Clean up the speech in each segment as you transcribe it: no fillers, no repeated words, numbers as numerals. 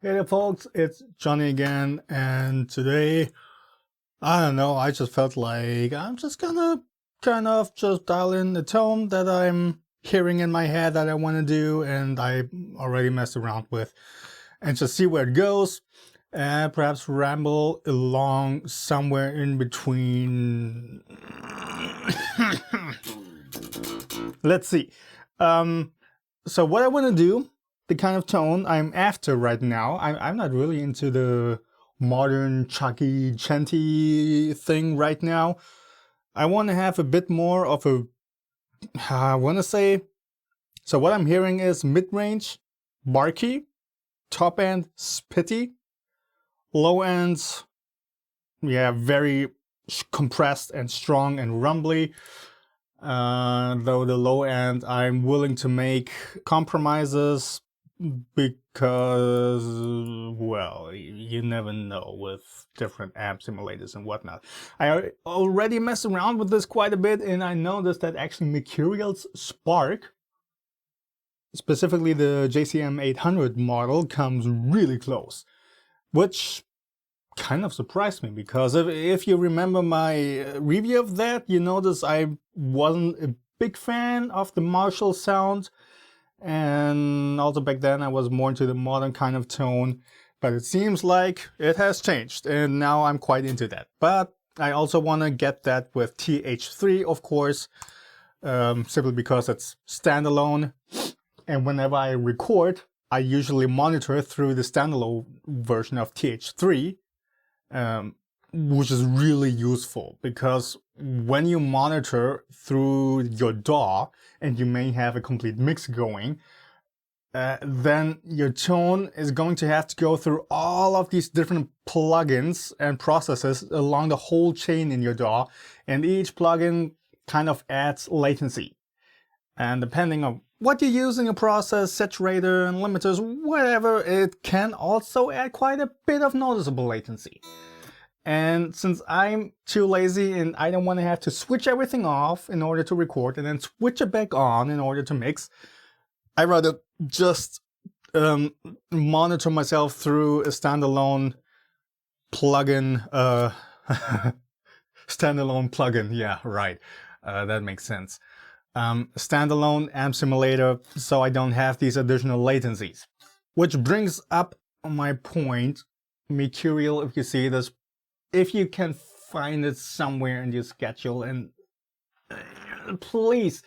Hey there folks, it's Johnny again, and today, I don't know, I just felt like I'm just gonna kind of just dial in the tone that I'm hearing in my head that I want to do and I already messed around with, and just see where it goes, and perhaps ramble along somewhere in between. Let's see. So what I want to do, the kind of tone I'm after right now, I'm not really into the modern chucky chanty thing right now. I want to have a bit more of a, I want to say, so what I'm hearing is mid-range, barky, top end, spitty, low end, yeah, very compressed and strong and rumbly. Though the low end, I'm willing to make compromises because, well, you never know with different amp simulators and whatnot. I already messed around with this quite a bit, and I noticed that actually Mercurial's Spark, specifically the JCM 800 model, comes really close, which kind of surprised me, because if you remember my review of that, you notice I wasn't a big fan of the Marshall sound, and also back then I was more into the modern kind of tone, but it seems like it has changed and now I'm quite into that. But I also want to get that with TH3, of course, simply because it's standalone, and whenever I record I usually monitor through the standalone version of TH3, which is really useful, because when you monitor through your DAW and you may have a complete mix going, then your tone is going to have to go through all of these different plugins and processes along the whole chain in your DAW, and each plugin kind of adds latency. And depending on what you use in your process, saturator and limiters, whatever, it can also add quite a bit of noticeable latency. And since I'm too lazy and I don't want to have to switch everything off in order to record and then switch it back on in order to mix, I rather just monitor myself through a standalone plugin. Standalone plugin, yeah, right. That makes sense. Standalone amp simulator, so I don't have these additional latencies. Which brings up my point, Mercurial, if you see this, if you can find it somewhere in your schedule, and please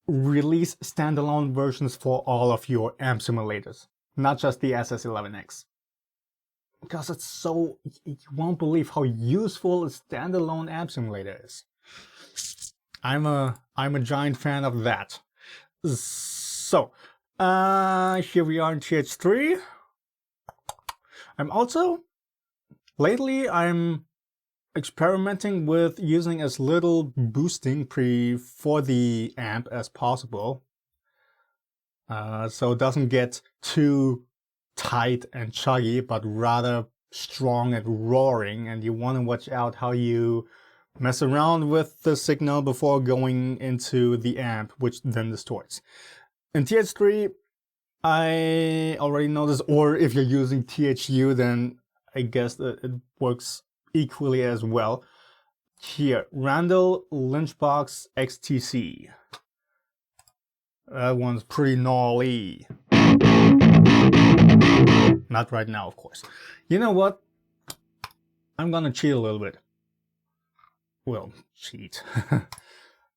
release standalone versions for all of your amp simulators, not just the SS11X. Because it's so, you won't believe how useful a standalone amp simulator is. I'm a giant fan of that. So, here we are in TH3. Lately I'm experimenting with using as little boosting for the amp as possible. So it doesn't get too tight and chuggy, but rather strong and roaring, and you want to watch out how you mess around with the signal before going into the amp, which then distorts. In TH3, I already noticed, or if you're using THU, then I guess that it works equally as well. Here, Randall Lynchbox XTC. That one's pretty gnarly. Not right now, of course. You know what? I'm gonna cheat a little bit. Well, cheat.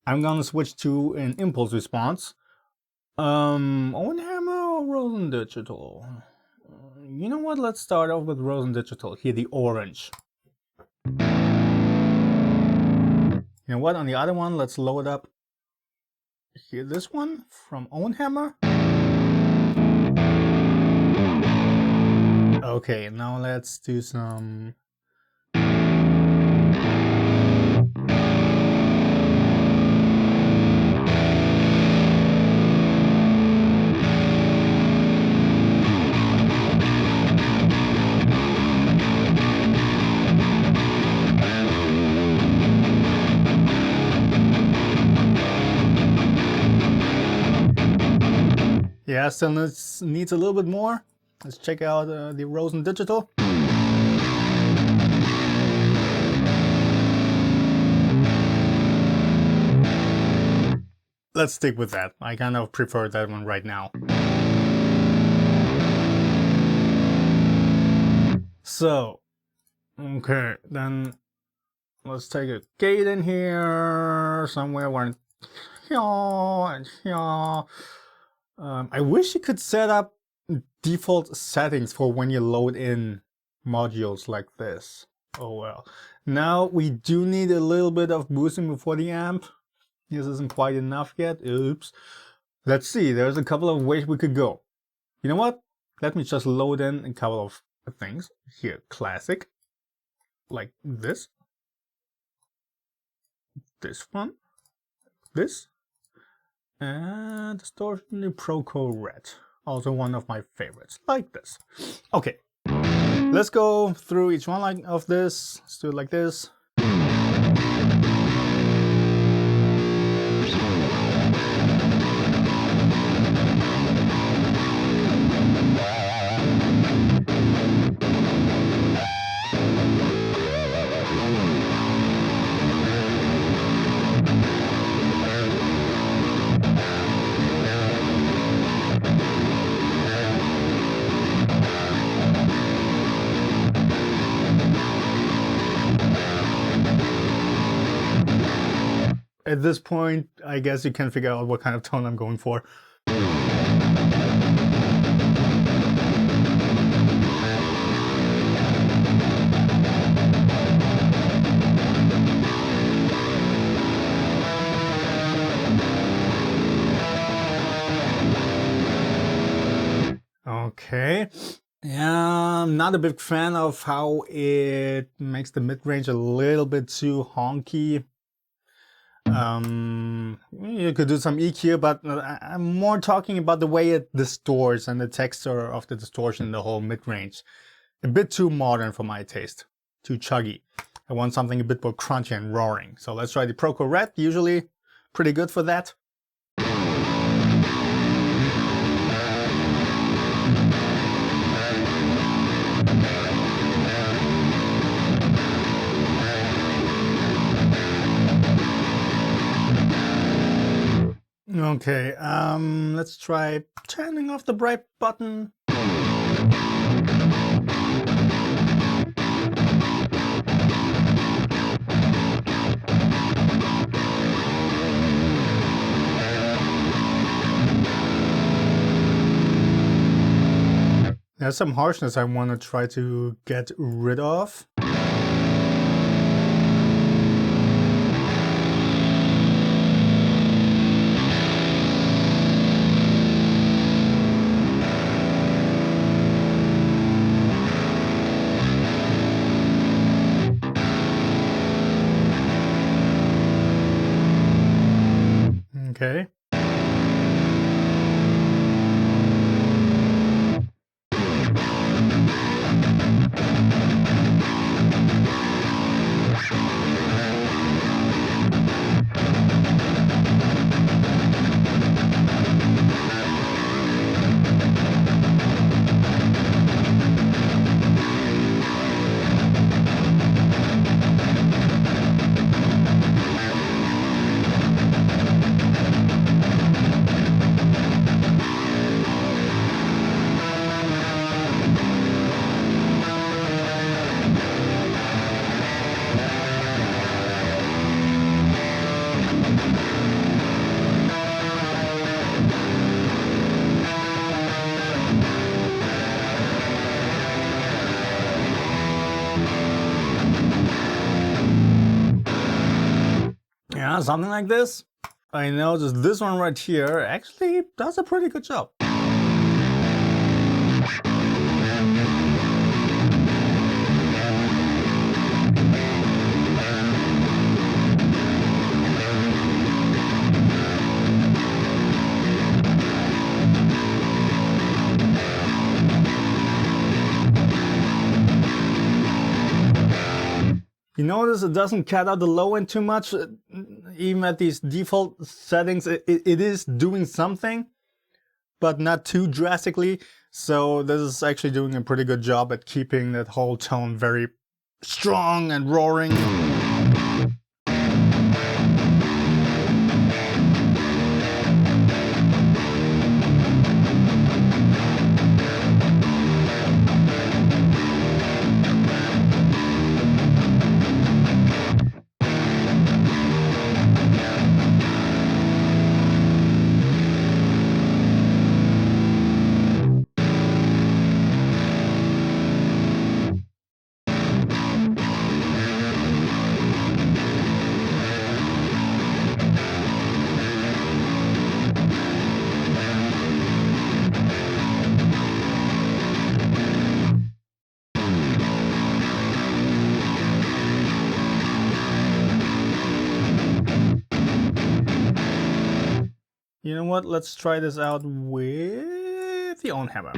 I'm gonna switch to an impulse response. Owen Hammer or Rosen Digital? You know what? Let's start off with Rosen Digital. Here, the orange. You know what? On the other one, let's load up. Here, this one from Owen Hammer. Okay, now let's do some. Yeah, still needs a little bit more. Let's check out the Rosen Digital. Let's stick with that. I kind of prefer that one right now. So, okay, then let's take a gate in here somewhere where and here. I wish you could set up default settings for when you load in modules like this. Oh well. Now we do need a little bit of boosting before the amp. This isn't quite enough yet. Oops. Let's see. There's a couple of ways we could go. You know what? Let me just load in a couple of things. Here, classic. Like this. This one. This. And distortion the Proco Red. Also one of my favorites. Like this. Okay. Let's go through each one of this. Let's do it like this. At this point, I guess you can figure out what kind of tone I'm going for. Okay. Yeah, I'm not a big fan of how it makes the mid-range a little bit too honky. You could do some EQ, but I'm more talking about the way it distorts and the texture of the distortion in the whole mid-range. A bit too modern for my taste. Too chuggy. I want something a bit more crunchy and roaring. So let's try the Proco Red, usually pretty good for that. Okay, let's try turning off the bright button. There's some harshness I want to try to get rid of. Okay. Yeah, something like this. I noticed this one right here actually does a pretty good job. You notice it doesn't cut out the low end too much, even at these default settings. It is doing something, but not too drastically. So this is actually doing a pretty good job at keeping that whole tone very strong and roaring. You know what? Let's try this out with the own hammer.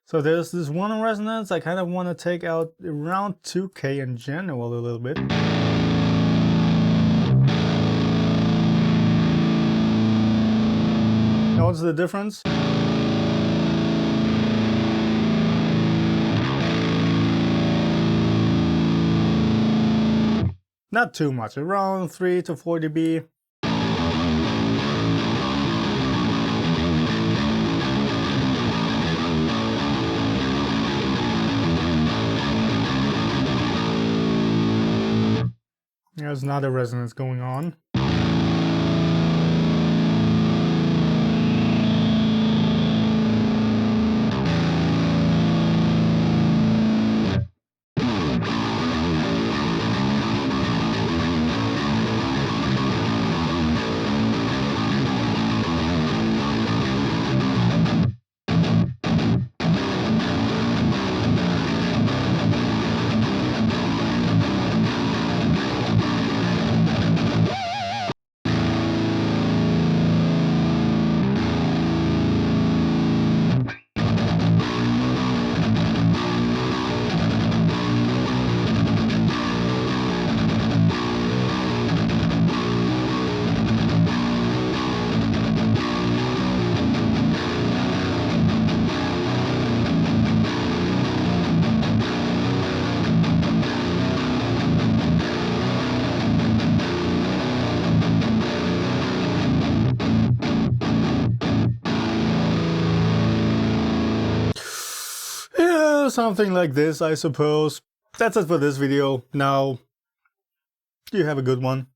So there's this one resonance. I kind of want to take out around 2K in general a little bit. Notice the difference? Not too much, around 3 to 4 dB. There's another resonance going on. Yeah, something like this, I suppose. That's it for this video. Now, you have a good one.